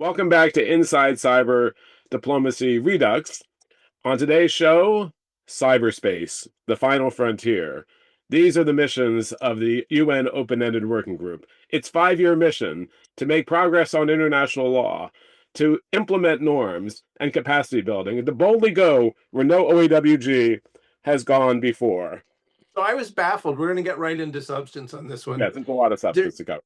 Welcome back to Inside Cyber Diplomacy Redux. On today's show, cyberspace, the final frontier. These are the missions of the UN Open-Ended Working Group. Its five-year mission to make progress on international law, to implement norms and capacity building, and to boldly go where no OEWG has gone before. So I was baffled. We're going to get right into substance on this one. Yeah, there's a lot of They're, substance to cover.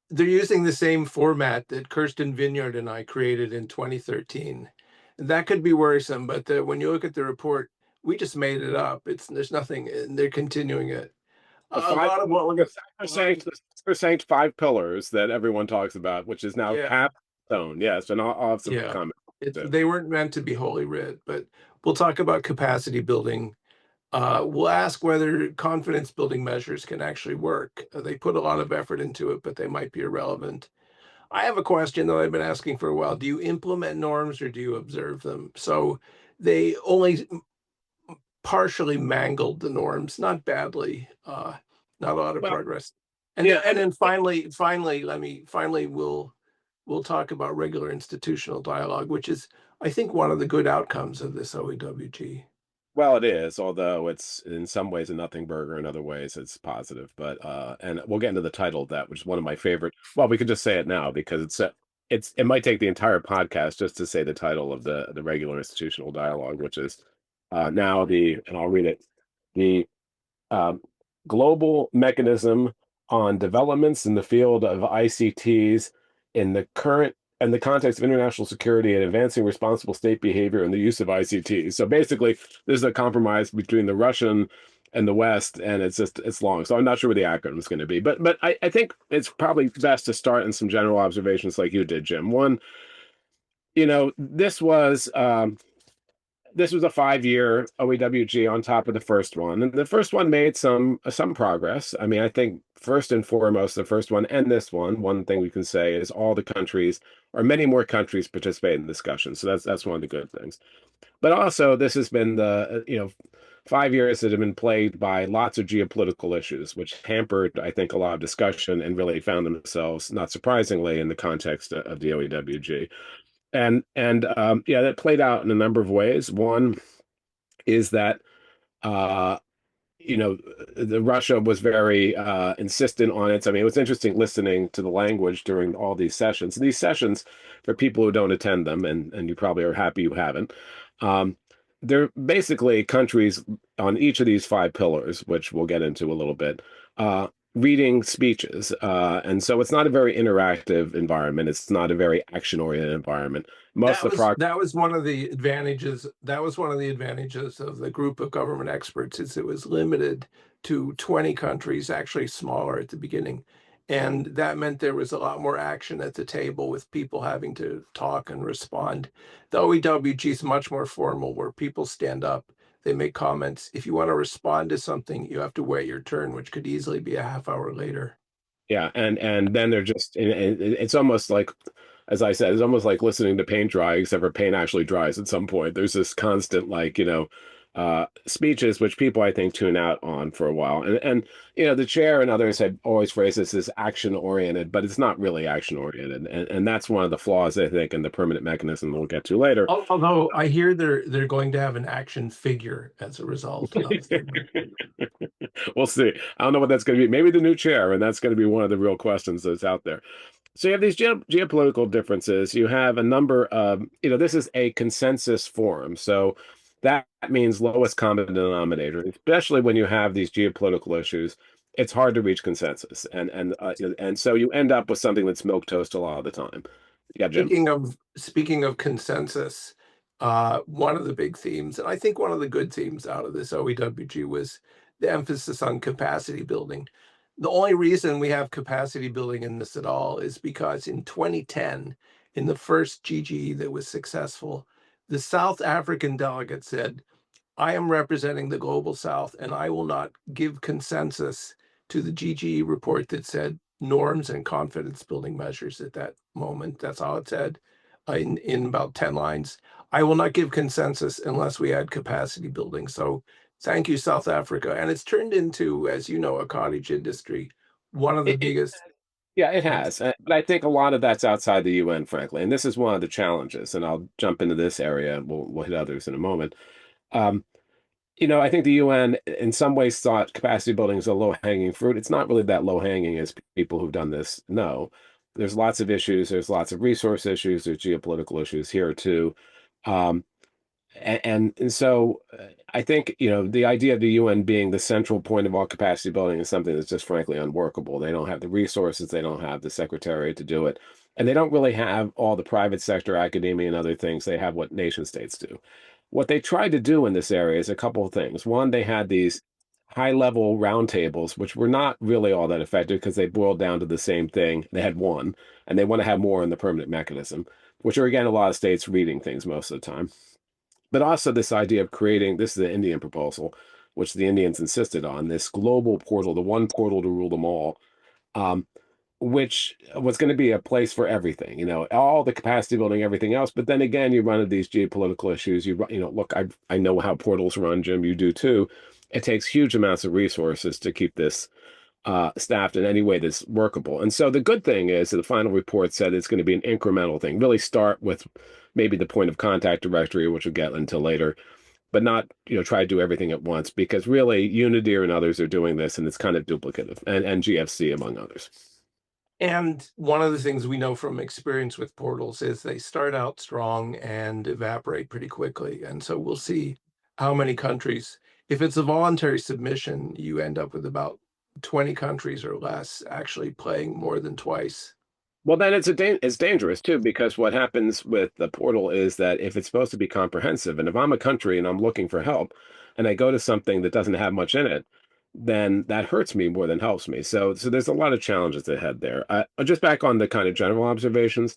they're using the same format that Kirsten Vineyard and I created in 2013. That could be worrisome, but when you look at the report, we just made it up. There's nothing, and they're continuing it. The A five, lot of well, what we're saying five pillars that everyone talks about, which is now yeah, capstone. Yes, and I'll have some yeah. comments too. They weren't meant to be holy writ, but we'll talk about capacity building. We'll ask whether confidence building measures can actually work. They put a lot of effort into it, but they might be irrelevant. I have a question that I've been asking for a while. Do you implement norms or do you observe them? So they only partially mangled the norms, not badly, not a lot of Well, progress. yeah, And then finally we'll talk about regular institutional dialogue, which is I think one of the good outcomes of this OEWG. well, it is, although it's in some ways a nothing burger, in other ways it's positive. But and we'll get into the title of that, which is one of my favorite. Well, we could just say it now because it might take the entire podcast just to say the title of the regular institutional dialogue, which is now and I'll read it, the um, global mechanism on developments in the field of ICTs in the current and the context of international security and advancing responsible state behavior and the use of ICTs. So basically, there's a compromise between the Russian and the West, and it's long. So I'm not sure what the acronym is going to be, but I think it's probably best to start in some general observations like you did, Jim. One, this was a 5-year OEWG on top of the first one, and the first one made some progress. I mean, I think first and foremost, the first one and this one thing we can say is all the countries, or many more countries, participate in discussions. So that's one of the good things. But also, this has been the 5 years that have been plagued by lots of geopolitical issues, which hampered, I think, a lot of discussion and really found themselves, not surprisingly, in the context of the OEWG. And yeah, that played out in a number of ways. One is that uh, you know the Russia was very insistent on it. I mean, it was interesting listening to the language during all these sessions. These sessions, for people who don't attend them, and you probably are happy you haven't, um, they're basically countries on each of these five pillars, which we'll get into a little bit, reading speeches. And so it's not a very interactive environment. It's not a very action-oriented environment. Most of the progress. That was one of the advantages. That was one of the advantages of the group of government experts is it was limited to 20 countries, actually smaller at the beginning. And that meant there was a lot more action at the table with people having to talk and respond. The OEWG is much more formal where people stand up, they make comments. If you want to respond to something, you have to wait your turn, which could easily be a half hour later. Yeah, and then they're just it's almost like, as I said, it's almost like listening to paint dry, except for paint actually dries at some point. There's this constant like, speeches which people I think tune out on for a while. And the chair and others have always phrased this as action oriented, but it's not really action oriented. And that's one of the flaws, I think, in the permanent mechanism we'll get to later. Although I hear they're going to have an action figure as a result of We'll see. I don't know what that's going to be. Maybe the new chair, and that's going to be one of the real questions that's out there. So you have these geopolitical differences. You have a number of, this is a consensus forum. So that means lowest common denominator, especially when you have these geopolitical issues. It's hard to reach consensus, and so you end up with something that's milquetoast a lot of the time. Yeah, Jim. Speaking of consensus, one of the big themes, and I think one of the good themes out of this OEWG was the emphasis on capacity building. The only reason we have capacity building in this at all is because in 2010, in the first GGE that was successful, the South African delegate said, I am representing the global South, and I will not give consensus to the GGE report that said norms and confidence building measures at that moment. That's all it said in about 10 lines. I will not give consensus unless we add capacity building. So thank you, South Africa. And it's turned into, as you know, a cottage industry. One of the biggest Yeah, it And has. But I think a lot of that's outside the UN, frankly. And this is one of the challenges. And I'll jump into this area. And we'll hit others in a moment. Um, I think the UN in some ways thought capacity building is a low-hanging fruit. It's not really that low-hanging as people who've done this know. There's lots of issues. There's lots of resource issues. There's geopolitical issues here too. Um, and so I think, the idea of the UN being the central point of all capacity building is something that's just frankly unworkable. They don't have the resources, they don't have the secretary to do it, and they don't really have all the private sector, academia, and other things. They have what nation states do. What they tried to do in this area is a couple of things. One, they had these high-level roundtables, which were not really all that effective because they boiled down to the same thing. They had one, and they want to have more in the permanent mechanism, which are again a lot of states reading things most of the time. But also this idea of creating, this is the Indian proposal, which the Indians insisted on, this global portal, the one portal to rule them all, um, which was going to be a place for everything, all the capacity building, everything else. But then again, you run into these geopolitical issues. Look, I know how portals run, Jim, you do too. It takes huge amounts of resources to keep this staffed in any way that's workable. And so the good thing is that the final report said it's going to be an incremental thing. Really start with maybe the point of contact directory, which we'll get into later, but not try to do everything at once because really Unity and others are doing this and it's kind of duplicative, and GFC among others. And one of the things we know from experience with portals is they start out strong and evaporate pretty quickly. And so we'll see how many countries, if it's a voluntary submission, you end up with about 20 countries or less actually playing more than twice. Well, then it's dangerous too, because what happens with the portal is that if it's supposed to be comprehensive, and if I'm a country and I'm looking for help, and I go to something that doesn't have much in it, then that hurts me more than helps me. So there's a lot of challenges ahead there. Just back on the kind of general observations,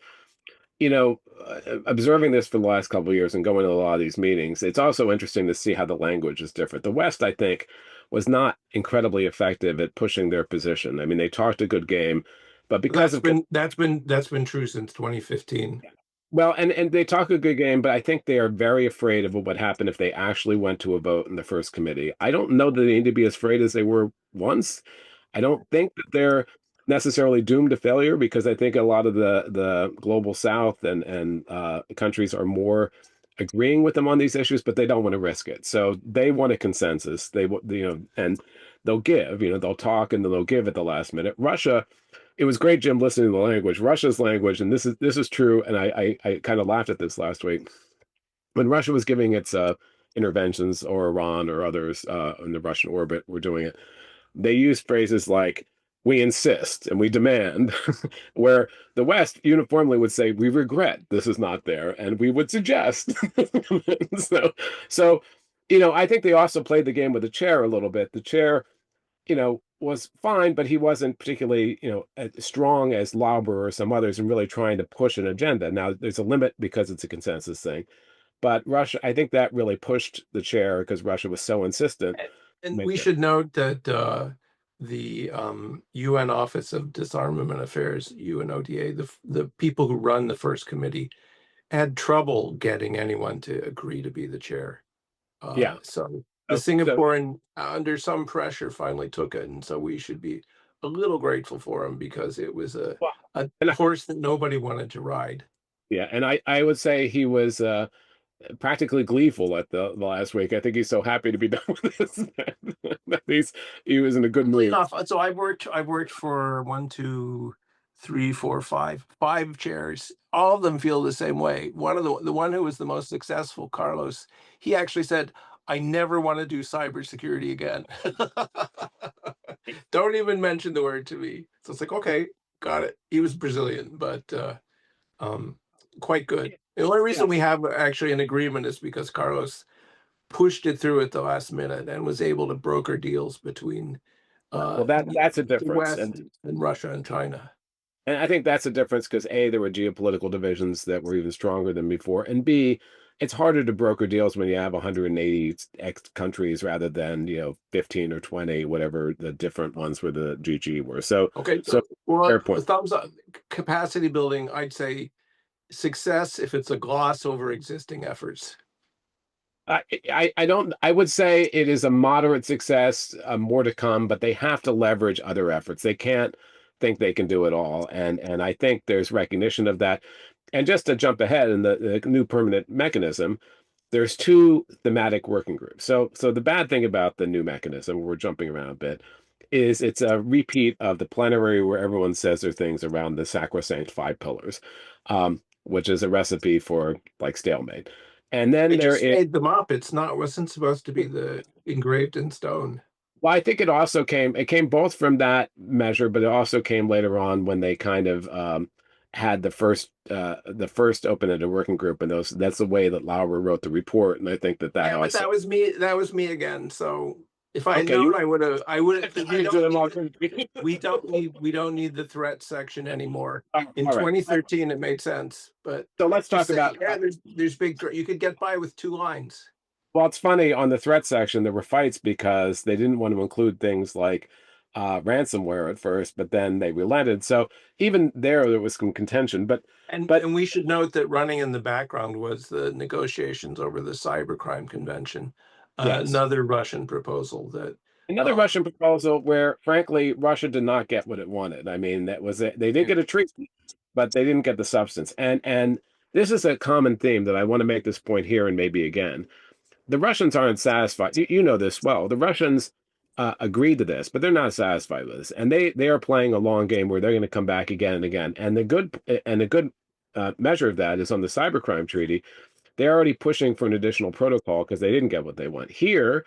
observing this for the last couple of years and going to a lot of these meetings, it's also interesting to see how the language is different. The West, I think, was not incredibly effective at pushing their position. I mean, they talked a good game, but because of That's been true since 2015. well, and they talk a good game, but I think they are very afraid of what would happen if they actually went to a vote in the first committee. I don't know that they need to be as afraid as they were once. I don't think that they're necessarily doomed to failure because I think a lot of the global South and countries are more agreeing with them on these issues, but they don't want to risk it. So they want a consensus. And they'll give, they'll talk and then they'll give at the last minute. Russia, it was great, Jim, listening to the language. Russia's language, and this is true, and I kind of laughed at this last week when Russia was giving its interventions, or Iran or others in the Russian orbit were doing it. They used phrases like "we insist" and "we demand," where the West uniformly would say "we regret this is not there" and "we would suggest." so, so I think they also played the game with the chair a little bit. The chair was fine, but he wasn't particularly, as strong as Lauber or some others in really trying to push an agenda. Now, there's a limit because it's a consensus thing, but Russia, I think that really pushed the chair because Russia was so insistent. And Make we it. should note that the UN Office of Disarmament Affairs, UNODA, the people who run the first committee, had trouble getting anyone to agree to be the chair. Yeah. So the So Singaporean, under some pressure, finally took it, and so we should be a little grateful for him because it was well, a and horse that nobody wanted to ride. yeah, and I would say he was practically gleeful at the last week. I think he's so happy to be done with this that he was in a good Oddly mood. enough, so I worked for one, two, three, four, five chairs. All of them feel the same way. One of the one who was the most successful, Carlos, he actually said, "I never want to do cybersecurity again." Don't even mention the word to me. So it's like, okay, got it. He was Brazilian, but um, quite good. The only Yeah. reason we have actually an agreement is because Carlos pushed it through at the last minute and was able to broker deals between Well, that's a the difference, West and Russia and China. and I think that's a difference because A, there were geopolitical divisions that were even stronger than before, and B, it's harder to broker deals when you have 180 ex countries rather than 15 or 20, whatever the different ones where the GG were. So, Okay, so well, fair point. thumbs up. Capacity building, I'd say success if it's a gloss over existing efforts. I don't. I would say it is a moderate success, more to come, but they have to leverage other efforts. think they can do it all, and I think there's recognition of that. And just to jump ahead in the new permanent mechanism, there's two thematic working groups. So the bad thing about the new mechanism, we're jumping around a bit, is it's a repeat of the plenary where everyone says their things around the sacrosanct five pillars, which is a recipe for like stalemate. And They then there just is, made them up. It's not wasn't supposed to be the engraved in stone. well, I think it came both from that measure, but it also came later on when they kind of had the first open-ended working group, and that's the way that Lauer wrote the report, and I think that Yeah, but also. that was me. That was me again. So if I had Okay, known, you. I would have. You do them all. We don't need the threat section anymore. In All right. 2013, it made sense, but So let's just talk saying, about. yeah, there's big threat. You could get by with 2 lines. Well, it's funny on the threat section there were fights because they didn't want to include things like ransomware at first, but then they relented. So even there was some contention. But And we should note that running in the background was the negotiations over the Cybercrime Convention, yes, another Russian proposal that another um, Russian proposal where, frankly, Russia did not get what it wanted. I mean, that was it. They did get a treaty, but they didn't get the substance. And this is a common theme that I want to make this point here and maybe again. The Russians aren't satisfied. You know this well. The Russians agreed to this, but they're not satisfied with this, and they are playing a long game where they're going to come back again and again. And a good measure of that is on the cybercrime treaty. They're already pushing for an additional protocol because they didn't get what they want. Here,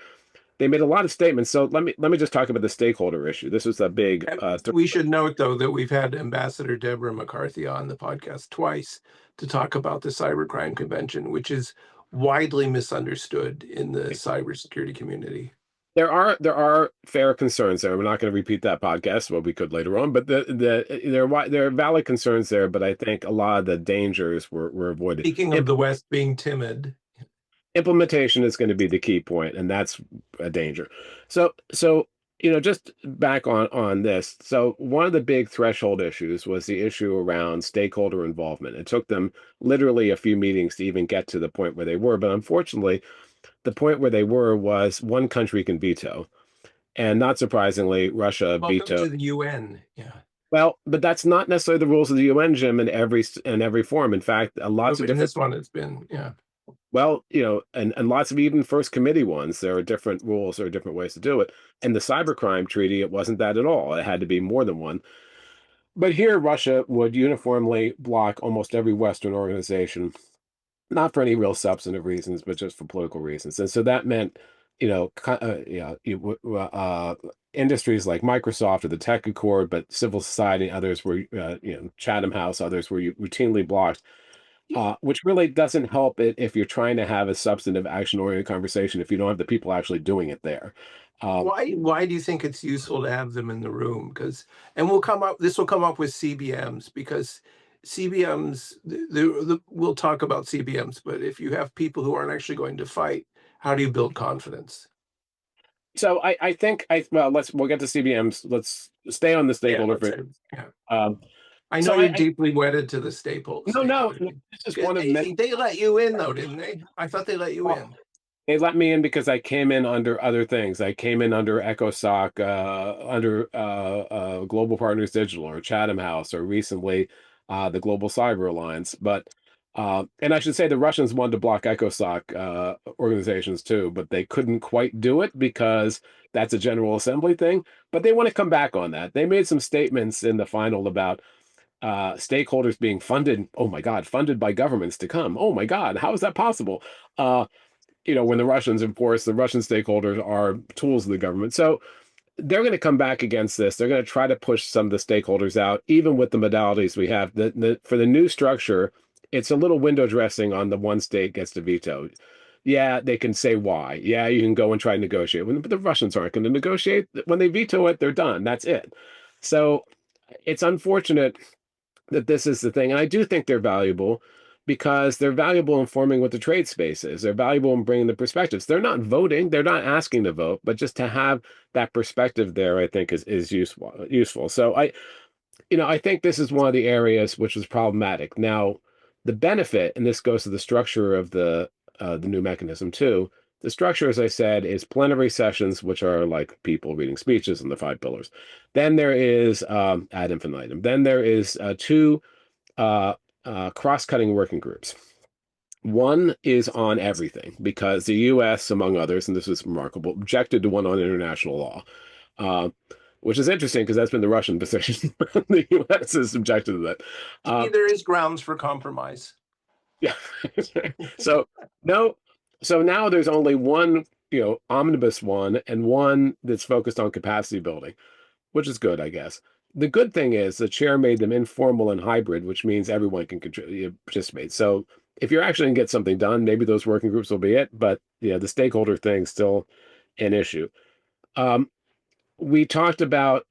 they made a lot of statements. So let me just talk about the stakeholder issue. This was a big. and we should note, though, that we've had Ambassador Deborah McCarthy on the podcast twice to talk about the Cybercrime Convention, which is widely misunderstood in the cybersecurity community. There are fair concerns there. We're not going to repeat that podcast. Well, we could later on, but there are valid concerns there. But I think a lot of the dangers were avoided. Speaking of the West being timid, Implementation is going to be the key point, and that's a danger. So just back on this. So one of the big threshold issues was the issue around stakeholder involvement. It took them literally a few meetings to even get to the point where they were, but unfortunately, the point where they were was one country can veto, and not surprisingly, Russia welcome to vetoed. the UN. Yeah. Well, but that's not necessarily the rules of the UN, Jim, in every form. In fact, lots of In different. this one, it's been, yeah. Well, and lots of even first committee ones, there are different rules, there are different ways to do it. And the cybercrime treaty, it wasn't that at all. It had to be more than one. But here, Russia would uniformly block almost every Western organization, not for any real substantive reasons, but just for political reasons. And so that meant, industries like Microsoft or the Tech Accord, but civil society, others were, Chatham House, others were routinely blocked, which really doesn't help it if you're trying to have a substantive action-oriented conversation if you don't have the people actually doing it there. Why do you think it's useful to have them in the room? Because this will come up with CBMs, because CBMs, we'll talk about CBMs, but if you have people who aren't actually going to fight, how do you build confidence? So I think we'll get to CBMs. Let's stay on the Yeah, stakeholder let's for. say, yeah. Um, I know so you're deeply wedded to the no, stakeholder. this is one of many. They let you in, though, didn't they? I thought they let you Well, in. they let me in because I came in under other things. I came in under ECOSOC, under Global Partners Digital or Chatham House, or recently the Global Cyber Alliance. But and I should say the Russians wanted to block ECOSOC organizations too, but they couldn't quite do it because that's a General Assembly thing. But they want to come back on that. They made some statements in the final about stakeholders being funded. Oh my God, funded by governments to come. Oh my God, how is that possible? When the Russians, of course, the Russian stakeholders are tools of the government. So they're going to come back against this. They're going to try to push some of the stakeholders out, even with the modalities we have. For the new structure, it's a little window dressing on the one state gets to veto. Yeah, they can say why. Yeah, you can go and try to negotiate. But the Russians aren't going to negotiate. When they veto it, they're done. That's it. So it's unfortunate that this is the thing. And I do think they're valuable because they're valuable in forming what the trade space is. They're valuable in bringing the perspectives. They're not voting, they're not asking to vote, but just to have that perspective there, I think is useful. So I think this is one of the areas which was problematic. Now, the benefit, and this goes to the structure of the new mechanism too, The structure, as I said, is plenary sessions, which are like people reading speeches and the five pillars. Then there is ad infinitum. Then there is two uh, cross-cutting working groups. One is on everything because the U.S., among others, and this is remarkable, objected to one on international law, uh, which is interesting because that's been the Russian position. The U.S. has objected to that. See, there is grounds for compromise. Yeah. So no, so now there's only one, omnibus one and one that's focused on capacity building, which is good, I guess. The good thing is the chair made them informal and hybrid, which means everyone can participate. So if you're actually going to get something done, maybe those working groups will be it. But yeah, the stakeholder thing's still an issue. Um, we talked about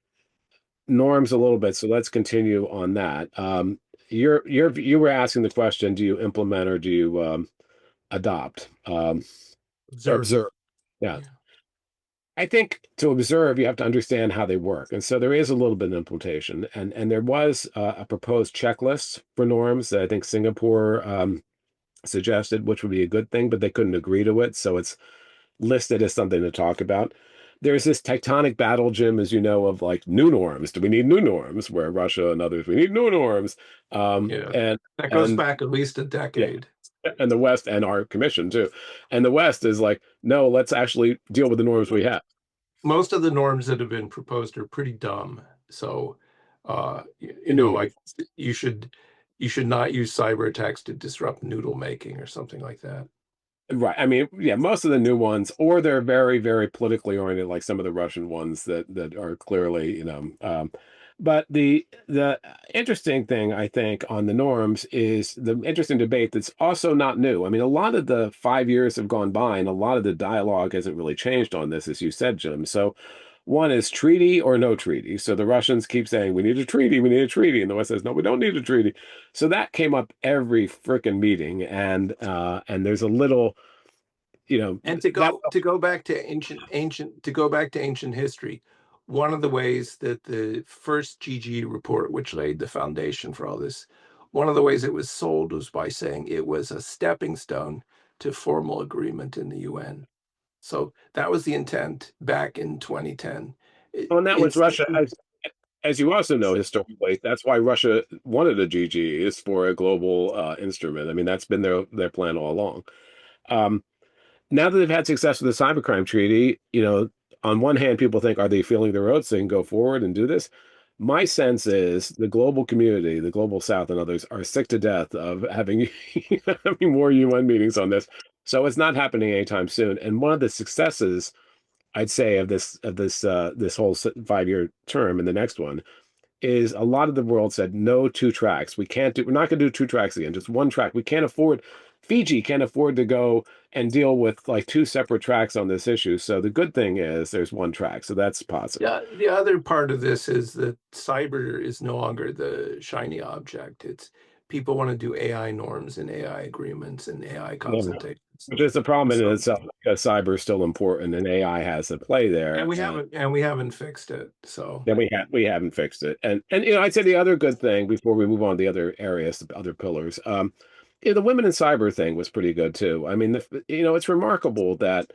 norms a little bit, so let's continue on that. You were asking the question: do you implement or do you adopt or Observe. observe? Yeah. Yeah. I think to observe, you have to understand how they work. And so there is a little bit of implementation. And there was a proposed checklist for norms that I think Singapore suggested, which would be a good thing, but they couldn't agree to it. So it's listed as something to talk about. There's this tectonic battle, Jim, as you know, of like new norms. Do we need new norms? Where Russia and others, we need new norms. Yeah. And That goes and back at least a yeah, decade. and the West and our commission too. And the West is like, no, let's actually deal with the norms we have. Most of the norms that have been proposed are pretty dumb. So, The new ones. like you should you should not use cyber attacks to disrupt noodle making or something like that. Right. I mean, yeah, most of the new ones, or they're very, very politically oriented, like some of the Russian ones that are clearly, but the interesting thing I think on the norms is the interesting debate that's also not new. I mean, a lot of the 5 years have gone by, and a lot of the dialogue hasn't really changed on this, as you said, Jim. So one is treaty or no treaty. So the Russians keep saying, we need a treaty, we need a treaty. And the West says, no, we don't need a treaty. So that came up every freaking meeting. And there's a little, And that, to go back to ancient history, one of the ways that the first GG report, which laid the foundation for all this, one of the ways it was sold was by saying it was a stepping stone to formal agreement in the UN. So that was the intent back in 2010. and that was It's Russia, as you also know, historically, that's why Russia wanted a GG is for a global instrument. I mean, that's been their plan all along. Um, Now that they've had success with the cybercrime treaty, on one hand, people think, are they feeling their oats? They can go forward and do this. My sense is the global community, the global South and others are sick to death of having, having more UN meetings on this. So it's not happening anytime soon. And one of the successes, I'd say, this whole 5 year term and the next one is a lot of the world said no two tracks. We're not going to do two tracks again, just one track. We can't afford, Fiji can't afford to go and deal with like two separate tracks on this issue. So the good thing is there's one track. So that's positive. Yeah, the other part of this is that cyber is no longer the shiny object. It's people want to do AI norms and AI agreements and AI No, consultations. which is a problem in So, itself because cyber is still important and AI has a play there. and we haven't fixed it. So Then we haven't fixed it. And I'd say the other good thing before we move on to the other areas, the other pillars, the women in cyber thing was pretty good too. I mean, it's remarkable that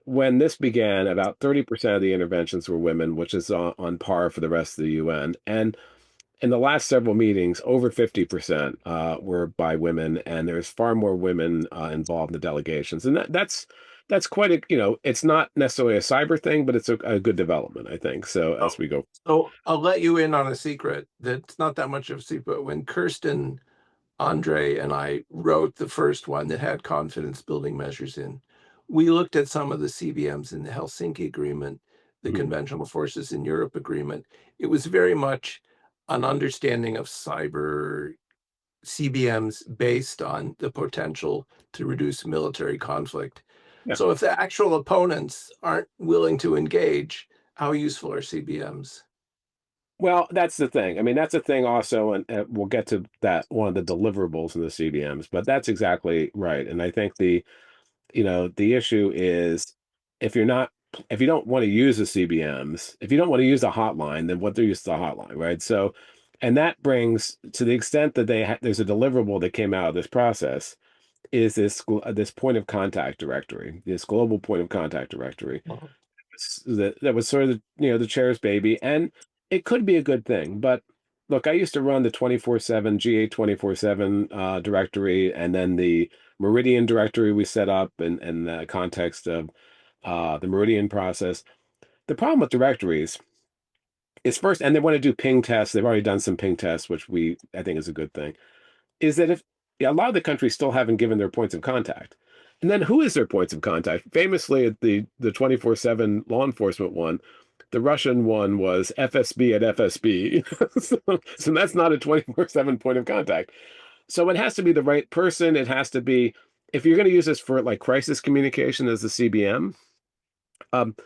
when this began, about 30% of the interventions were women, which is on par for the rest of the UN. And in the last several meetings, over 50% were by women, and there's far more women involved in the delegations. And that's quite a, it's not necessarily a cyber thing, but it's a good development, I think. So oh, as we go. so I'll let you in on a secret that's not that much of a secret. When Kirsten, Andre, and I wrote the first one that had confidence building measures in, we looked at some of the CBMs in the Helsinki Agreement, the Mhm. Conventional Forces in Europe Agreement. It was very much an understanding of cyber CBMs based on the potential to reduce military conflict. Yeah. So if the actual opponents aren't willing to engage, how useful are CBMs? Well, that's the thing. I mean, that's the thing also, and we'll get to that one of the deliverables in the CBMs, but that's exactly right. And I think the issue is if you're not if you don't want to use the CBMs, if you don't want to use the hotline, then what do you use the hotline, right? So, and that brings to the extent that there's a deliverable that came out of this process, is this point of contact directory, this global point of contact directory Mhm. that was sort of the chair's baby, and it could be a good thing. But look, I used to run the 24/7 GA 24/7 directory, and then the Meridian directory we set up in the context of the Meridian process. The problem with directories is first, and they want to do ping tests. They've already done some ping tests, which I think is a good thing. Is that if yeah, a lot of the countries still haven't given their points of contact, and then who is their points of contact? Famously, at the 24/7 law enforcement one, the Russian one was FSB at FSB, so that's not a 24/7 point of contact. So it has to be the right person. It has to be if you're going to use this for like crisis communication as the CBM. Um,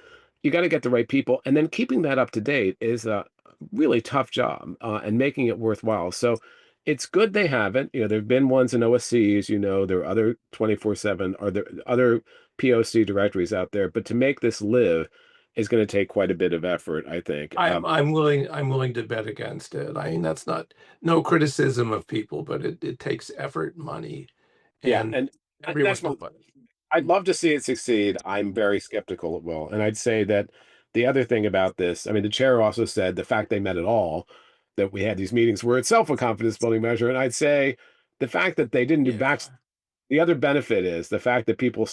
you got to get the right people, and then keeping that up to date is a really tough job, and making it worthwhile. So it's good they have it. There've been ones in OSCs. There are other 24/7 or there other POC directories out there, but to make this live is going to take quite a bit of effort, I think. I'm willing to bet against it. I mean, that's not no criticism of people, but it takes effort, money, Yeah, and and that's everyone's my but I'd love to see it succeed. I'm very skeptical it will. And I'd say that the other thing about this, I mean, the chair also said the fact they met at all, that we had these meetings were itself a confidence building measure. And I'd say the fact that they didn't do back, yeah. the other benefit is the fact that people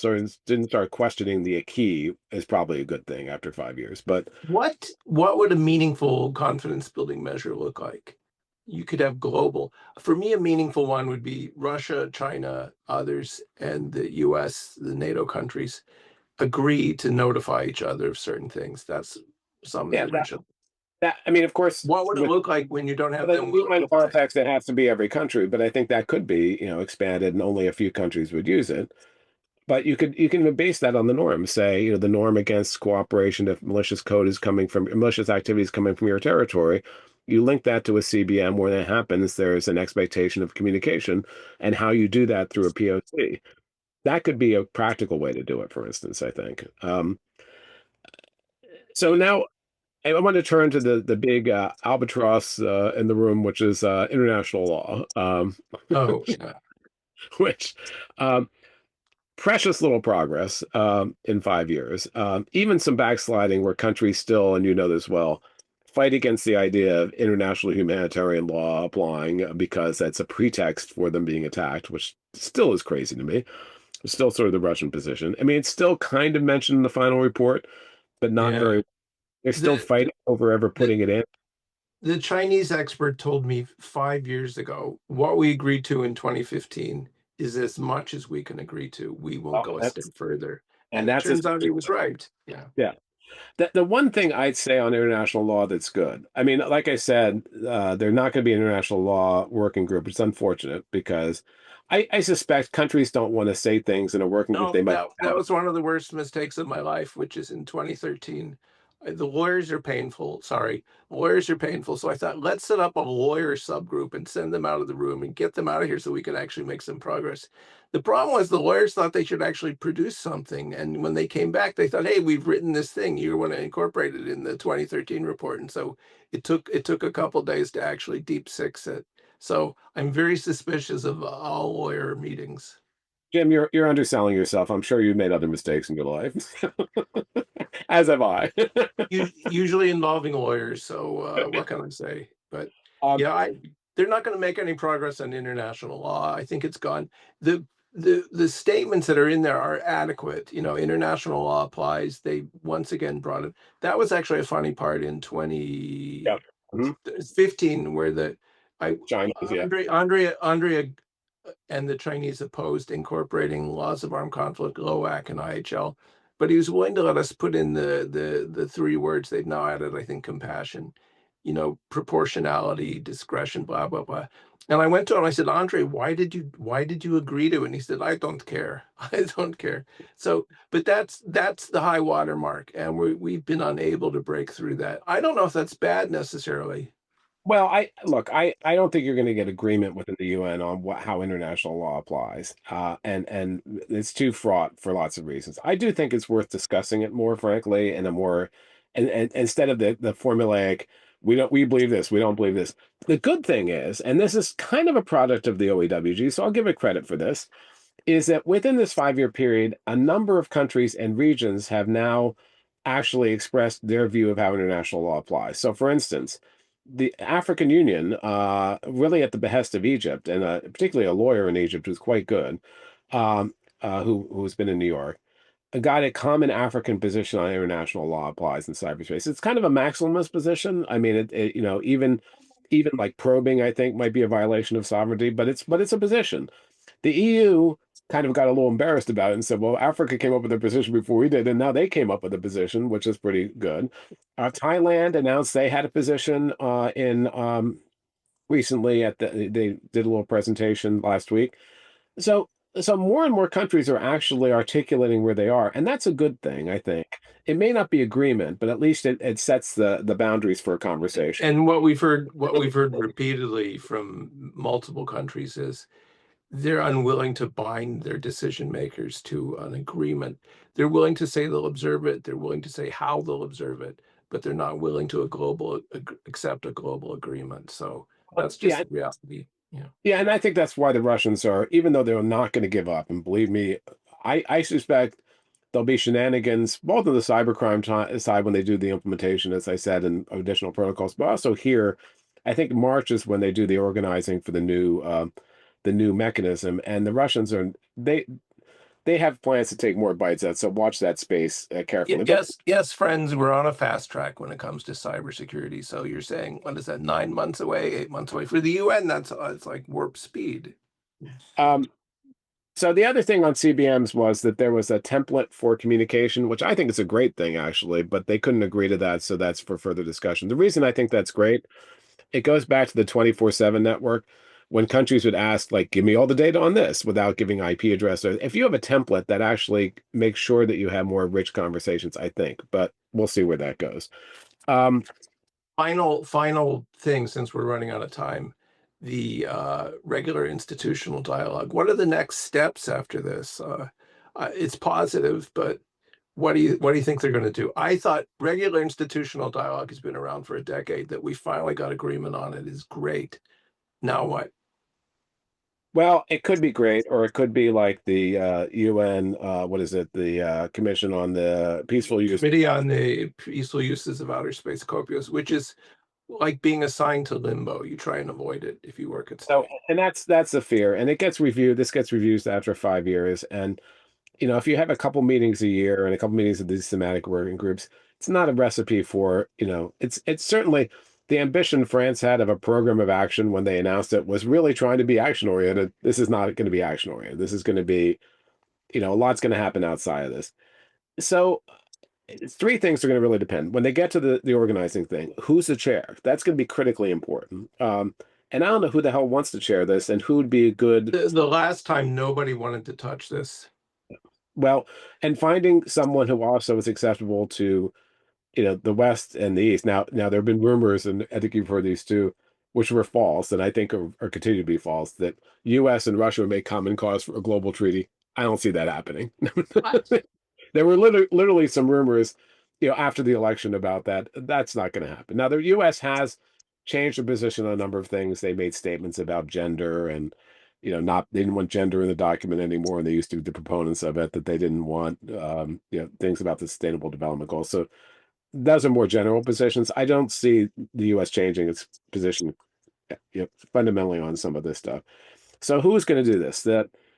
didn't start questioning the key is probably a good thing after 5 years. But What would a meaningful confidence building measure look like? You could have global. For me, a meaningful one would be Russia, China, others, and the US, the NATO countries agree to notify each other of certain things. That's some of the yeah, original. I mean, of course, What would it with look like when you don't have the them UN notify? context, it has to be every country, but I think that could be, expanded and only a few countries would use it. But you can even base that on the norm. Say, the norm against cooperation if malicious activities coming from your territory. You link that to a CBM. When that happens, there's an expectation of communication, and how you do that through a POC. That could be a practical way to do it, for instance, I think. So now I want to turn to the big albatross in the room, which is international law, Oh, yeah. which um, precious little progress in 5 years. Even some backsliding where countries still, and you know this well, fight against the idea of international humanitarian law applying because that's a pretext for them being attacked, which still is crazy to me. It's still sort of the Russian position. I mean, it's still kind of mentioned in the final report, but not Yeah. very. They're still The, fighting over ever the, putting it in. the Chinese expert told me 5 years ago, what we agreed to in 2015 is as much as we can agree to. We won't Oh, go a step that's further. and And it that's as turns out he was right. Yeah. yeah. The one thing I'd say on international law that's good. I mean, like I said, they're not going to be an international law working group. It's unfortunate because I suspect countries don't want to say things in a working group No, they might. that was one of the worst mistakes of my life, which is in 2013. The lawyers are painful. Sorry, lawyers are painful. So I thought, let's set up a lawyer subgroup and send them out of the room and get them out of here so we can actually make some progress. The problem was the lawyers thought they should actually produce something. And when they came back, they thought, hey, we've written this thing. You want to incorporate it in the 2013 report. And so it took a couple days to actually deep six it. So I'm very suspicious of all lawyer meetings. Jim, you're underselling yourself. I'm sure you've made other mistakes in your life, as have I. Usually involving lawyers. So what can I say? But um, yeah, they're not going to make any progress on international law. I think it's gone. The statements that are in there are adequate. International law applies. They once again brought it. That was actually a funny part in yeah. 2015 Mhm. where the I Chinese, yeah. Andrea and the Chinese opposed incorporating laws of armed conflict, LOAC and IHL, but he was willing to let us put in the three words they've now added, I think, compassion, proportionality, discretion, blah blah blah. And I went to him. I said, Andre, why did you agree to it? And he said, I don't care. I don't care. So, but that's the high water mark, and we've been unable to break through that. I don't know if that's bad necessarily. Well, I don't think you're going to get agreement within the UN on how international law applies, and it's too fraught for lots of reasons. I do think it's worth discussing it more, frankly, in a more, and instead of the formulaic, we believe this, we don't believe this. The good thing is, and this is kind of a product of the OEWG, so I'll give it credit for this, is that within this 5 year period, a number of countries and regions have now actually expressed their view of how international law applies. So, for instance, the African Union, really at the behest of Egypt, and particularly a lawyer in Egypt who's quite good, who's been in New York, got a common African position on international law applies in cyberspace. It's kind of a maximalist position. I mean, even like probing, I think, might be a violation of sovereignty, but it's a position. The EU kind of got a little embarrassed about it and said, well, Africa came up with a position before we did, and now they came up with a position, which is pretty good. Thailand announced they had a position in recently they did a little presentation last week. So so more and more countries are actually articulating where they are, and that's a good thing, I think. It may not be agreement, but at least it sets the boundaries for a conversation. And what we've heard repeatedly from multiple countries is they're unwilling to bind their decision makers to an agreement. They're willing to say they'll observe it. They're willing to say how they'll observe it, but they're not willing to accept a global agreement. So that's just Yeah, the reality. Yeah. yeah, and I think that's why the Russians are, even though they're not going to give up, and believe me, I suspect there'll be shenanigans both on the cybercrime side when they do the implementation, as I said, and additional protocols, but also here, I think March is when they do the organizing for the new mechanism, and the Russians are they have plans to take more bites at, so watch that space carefully. But Yes, yes, friends, we're on a fast track when it comes to cybersecurity. So you're saying, what is that, 9 months away, 8 months away? For the UN, that's it's like warp speed. um, So the other thing on CBMs was that there was a template for communication, which I think is a great thing actually, but they couldn't agree to that, so that's for further discussion. The reason I think that's great, it goes back to the 24/7 network when countries would ask, like, give me all the data on this without giving IP address. If you have a template that actually makes sure that you have more rich conversations, I think, but we'll see where that goes. Um, Final thing, since we're running out of time, the regular institutional dialogue. What are the next steps after this? It's positive, but what do you think they're going to do? I thought regular institutional dialogue has been around for a decade. That we finally got agreement on it is great. Now what? well, it could be great, or it could be like the UN, what is it, the Commission on the Peaceful Use. Committee on the Peaceful Uses of Outer Space Copious, which is like being assigned to limbo. You try and avoid it if you work at So, space. and that's the fear, and it gets reviewed. This gets reviewed after 5 years, and if you have a couple meetings a year and a couple meetings of these thematic working groups, it's not a recipe for, it's certainly the ambition France had of a program of action when they announced it was really trying to be action oriented. This is not going to be action oriented. This is going to be, a lot's going to happen outside of this. So three things are going to really depend when they get to the organizing thing. Who's the chair? That's going to be critically important. And I don't know who the hell wants to chair this and who would be a good, The last time nobody wanted to touch this. well, and finding someone who also is acceptable to, the West and the East. Now there have been rumors, and I think you've heard these too, which were false, and I think are continue to be false, that U.S. and Russia would make common cause for a global treaty. I don't see that happening. There were literally some rumors, after the election about that. That's not going to happen. Now, the U.S. has changed their position on a number of things. They made statements about gender and, not they didn't want gender in the document anymore, and they used to be the proponents of it that they didn't want, things about the Sustainable Development Goals. So those are more general positions. I don't see the U.S. changing its position, fundamentally on some of this stuff. So who's going to do this?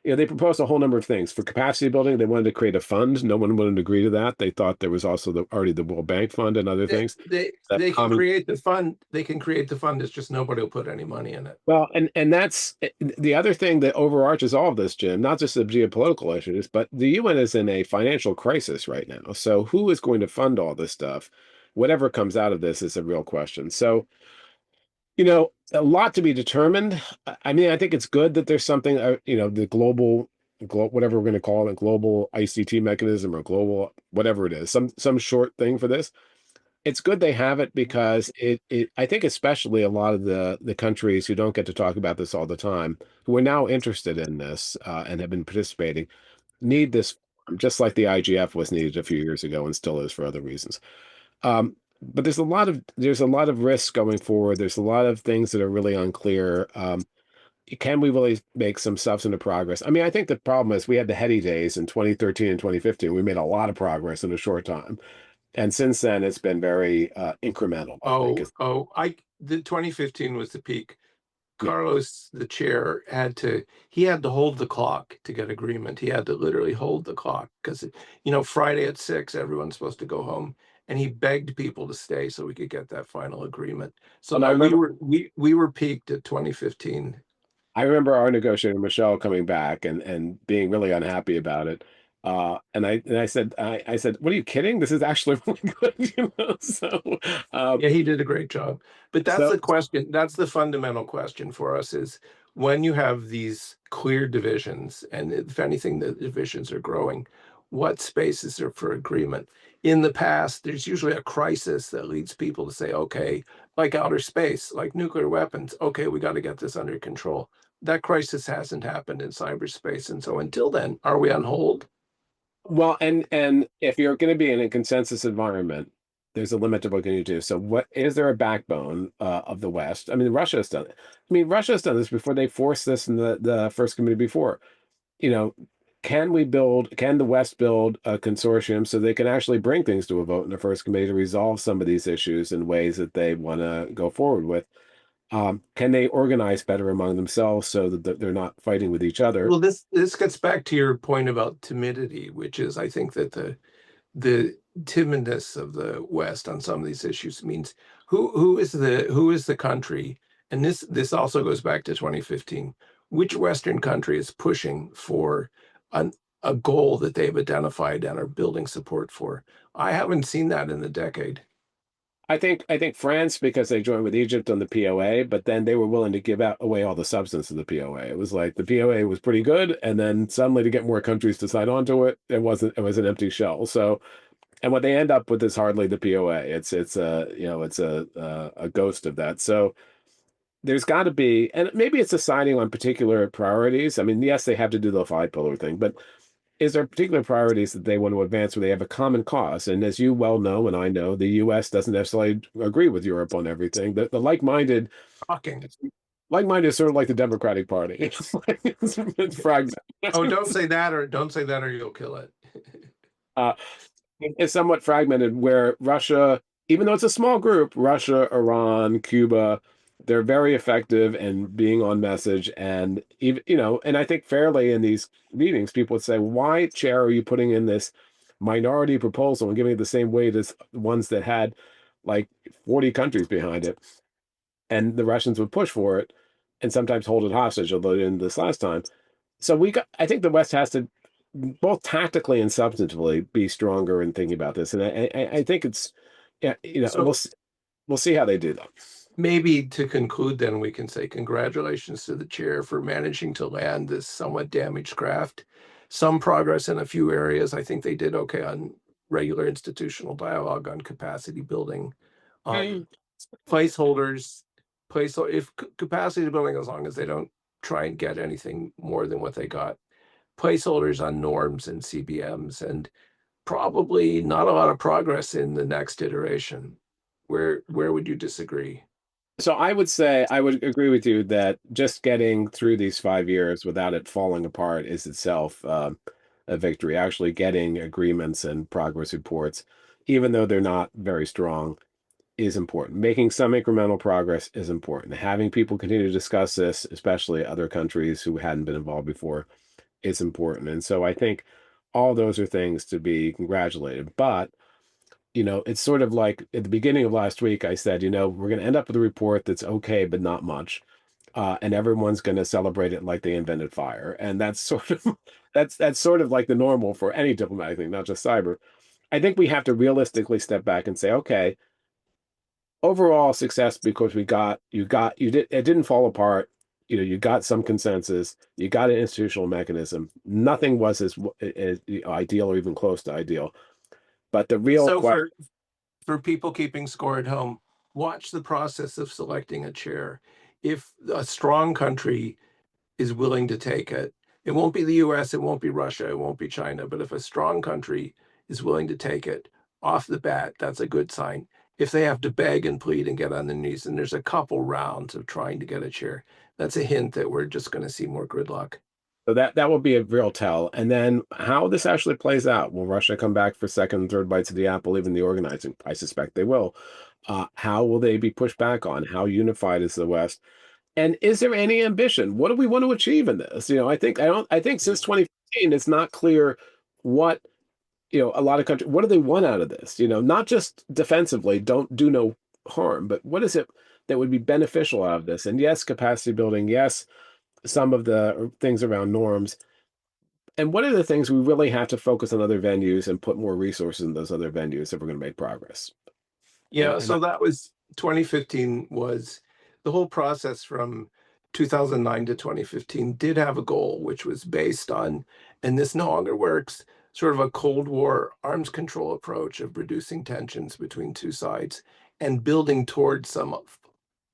They proposed a whole number of things for capacity building. They wanted to create a fund. No one wanted to agree to that. They thought there was also already the World Bank Fund and other They things. they That they can common, create the fund. They can create the fund. It's just nobody will put any money in it. well, and that's the other thing that overarches all of this, Jim. Not just the geopolitical issues, but the UN is in a financial crisis right now. So who is going to fund all this stuff? Whatever comes out of this is a real question. So a lot to be determined. I mean, I think it's good that there's something, the whatever we're going to call it, global ICT mechanism or global, whatever it is, some short thing for this. It's good they have it because I think especially a lot of the countries who don't get to talk about this all the time, who are now interested in this and have been participating, need this, just like the IGF was needed a few years ago and still is for other reasons. But there's a lot of risks going forward. There's a lot of things that are really unclear. can we really make some substantive progress? I mean, I think the problem is we had the heady days in 2013 and 2015. We made a lot of progress in a short time. And since then, it's been very incremental, I think. The 2015 was the peak. Yeah. Carlos, the chair, he had to hold the clock to get agreement. He had to literally hold the clock because, Friday at 6, everyone's supposed to go home, and he begged people to stay so we could get that final agreement. So And I no, remember we were peaked at 2015. I remember our negotiator Michelle coming back and being really unhappy about it. And I said, "What are you kidding? This is actually really good, you know." Yeah, he did a great job. But that's So the question. That's the fundamental question for us is when you have these clear divisions, and if anything, the divisions are growing, what space is there for agreement? In the past, there's usually a crisis that leads people to say, okay, like outer space, like nuclear weapons, okay, we got to get this under control. That crisis hasn't happened in cyberspace. And so until then, are we on hold? well, and if you're going to be in a consensus environment, there's a limit to what can you do. So what is there a backbone of the West? I mean, Russia has done it. I mean, Russia has done this before. They forced this in the first committee before. You know, can the West build a consortium so they can actually bring things to a vote in the first committee to resolve some of these issues in ways that they want to go forward with? Can they organize better among themselves so that they're not fighting with each other? Well, this gets back to your point about timidity, which is I think that the timidness of the West on some of these issues means who is the country, and this also goes back to 2015. Which Western country is pushing for an, a goal that they've identified and are building support for? I haven't seen that in a decade. I think France because they joined with Egypt on the POA, but then they were willing to give out away all the substance of the POA. It was like the POA was pretty good, and then suddenly to get more countries to sign on to it, it was an empty shell. So and what they end up with is hardly the POA. It's a it's a ghost of that. So there's got to be, and maybe it's deciding on particular priorities. I mean, yes, they have to do the five pillar thing, but is there particular priorities that they want to advance where they have a common cause? And as you well know, and I know, the U.S. doesn't necessarily agree with Europe on everything. The Shocking. like-minded is sort of like the Democratic Party. It's fragmented. Oh, don't say that or you'll kill it. Uh, is somewhat fragmented where Russia, even though it's a small group, Russia, Iran, Cuba, they're very effective in being on message. And even, and I think fairly in these meetings, people would say, why, Chair, are you putting in this minority proposal and giving it the same weight as ones that had like 40 countries behind it? And the Russians would push for it and sometimes hold it hostage, although they didn't this last time. So I think the West has to both tactically and substantively be stronger in thinking about this. And I think it's, yeah, So we'll see how they do that. maybe to conclude, then we can say congratulations to the chair for managing to land this somewhat damaged craft. Some progress in a few areas. I think they did okay on regular institutional dialogue on capacity building. Um, placeholders, if capacity building, as long as they don't try and get anything more than what they got. Placeholders on norms and CBMs, and probably not a lot of progress in the next iteration. Where would you disagree? So I would say I would agree with you that just getting through these 5 years without it falling apart is itself a victory. Actually, getting agreements and progress reports, even though they're not very strong, is important. Making some incremental progress is important. Having people continue to discuss this, especially other countries who hadn't been involved before, is important. And so I think all those are things to be congratulated. But it's sort of like at the beginning of last week, I said, we're going to end up with a report that's okay, but not much. And everyone's going to celebrate it like they invented fire. And that's sort of that's sort of like the normal for any diplomatic thing, not just cyber. I think we have to realistically step back and say, okay, overall success because it didn't fall apart. You got some consensus, you got an institutional mechanism. Nothing was as ideal or even close to ideal. But the real So question. for people keeping score at home, watch the process of selecting a chair. If a strong country is willing to take it, it won't be the US, it won't be Russia, it won't be China, but if a strong country is willing to take it off the bat, that's a good sign. if they have to beg and plead and get on their knees, and there's a couple rounds of trying to get a chair, that's a hint that we're just going to see more gridlock. So that will be a real tell. And then how this actually plays out. Will Russia come back for second and third bites of the apple, even the organizing? I suspect they will. How will they be pushed back on? How unified is the West? And is there any ambition? What do we want to achieve in this? I think since 2015, it's not clear what, a lot of countries, what do they want out of this? Not just defensively, don't do no harm, but what is it that would be beneficial out of this? And yes, capacity building, yes, some of the things around norms. And what are the things we really have to focus on other venues and put more resources in those other venues if we're going to make progress? And Yeah, and so that was 2015 was the whole process from 2009 to 2015 did have a goal, which was based on, and this no longer works, sort of a Cold War arms control approach of reducing tensions between two sides and building towards some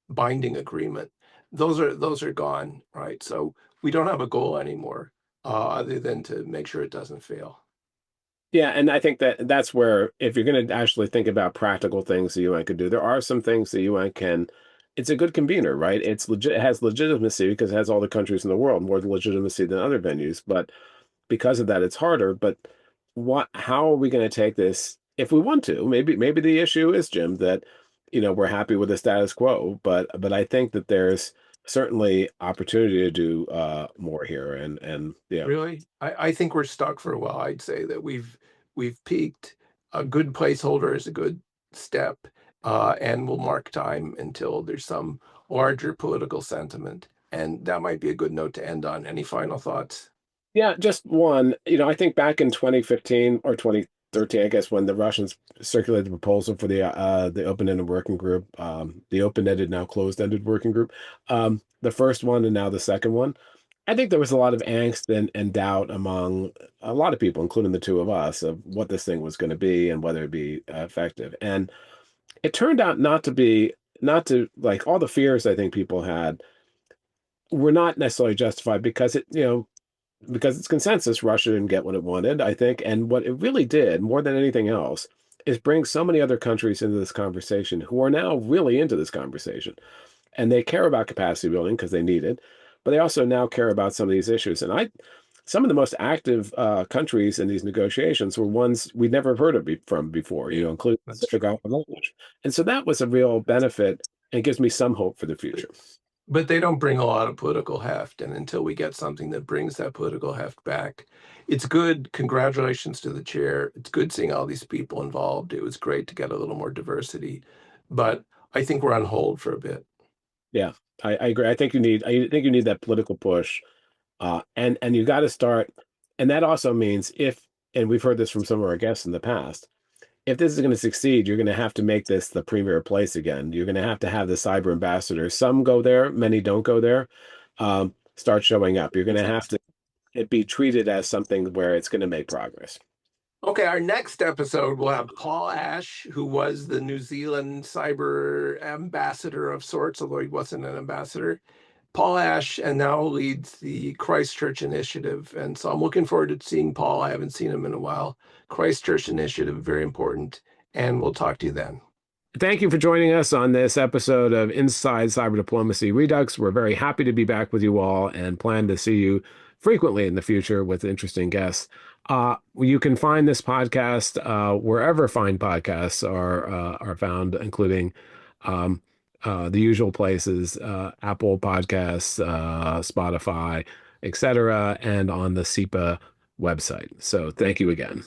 binding agreement. Those are gone, right? So we don't have a goal anymore, other than to make sure it doesn't fail. yeah, and I think that that's where, if you're going to actually think about practical things the UN could do, there are some things the UN can. It's a good convener, right? It's legit. It has legitimacy because it has all the countries in the world, more legitimacy than other venues. But because of that, it's harder. But what? How are we going to take this if we want to? Maybe the issue is, Jim, that we're happy with the status quo. But I think that there's certainly opportunity to do more here. And yeah. Really? I think we're stuck for a while. I'd say that we've peaked. A good placeholder is a good step, and we'll mark time until there's some larger political sentiment. And that might be a good note to end on. Any final thoughts? Yeah, just one. I think back in 2015 or 2013, I guess, when the Russians circulated the proposal for the open-ended working group, the open-ended now closed-ended working group, the first one and now the second one, I think there was a lot of angst and doubt among a lot of people, including the two of us, of what this thing was going to be and whether it'd be effective. And it turned out not to like all the fears I think people had were not necessarily justified because because it's consensus, Russia didn't get what it wanted, I think. And what it really did, more than anything else, is bring so many other countries into this conversation who are now really into this conversation. And they care about capacity building because they need it, but they also now care about some of these issues. And some of the most active countries in these negotiations were ones we'd never heard from before, including the That's Pacific true. Island. And so that was a real benefit and gives me some hope for the future. But they don't bring a lot of political heft. And until we get something that brings that political heft back, it's good. Congratulations to the chair. It's good seeing all these people involved. It was great to get a little more diversity. But I think we're on hold for a bit. Yeah, I agree. I think you need that political push. And you got to start, and that also means and we've heard this from some of our guests in the past, if this is going to succeed, you're going to have to make this the premier place again. You're going to have the cyber ambassadors. Some go there, many don't go there. Start showing up. You're going to have to it be treated as something where it's going to make progress. Okay, our next episode will have Paul Ash, who was the New Zealand cyber ambassador of sorts, although he wasn't an ambassador. Paul Ash, and now leads the Christchurch Initiative. And so I'm looking forward to seeing Paul. I haven't seen him in a while. Christchurch Initiative, very important. And we'll talk to you then. Thank you for joining us on this episode of Inside Cyber Diplomacy Redux. We're very happy to be back with you all and plan to see you frequently in the future with interesting guests. You can find this podcast wherever fine podcasts are found, including the usual places, Apple Podcasts, Spotify, etc., and on the CEPA website. So thank you again.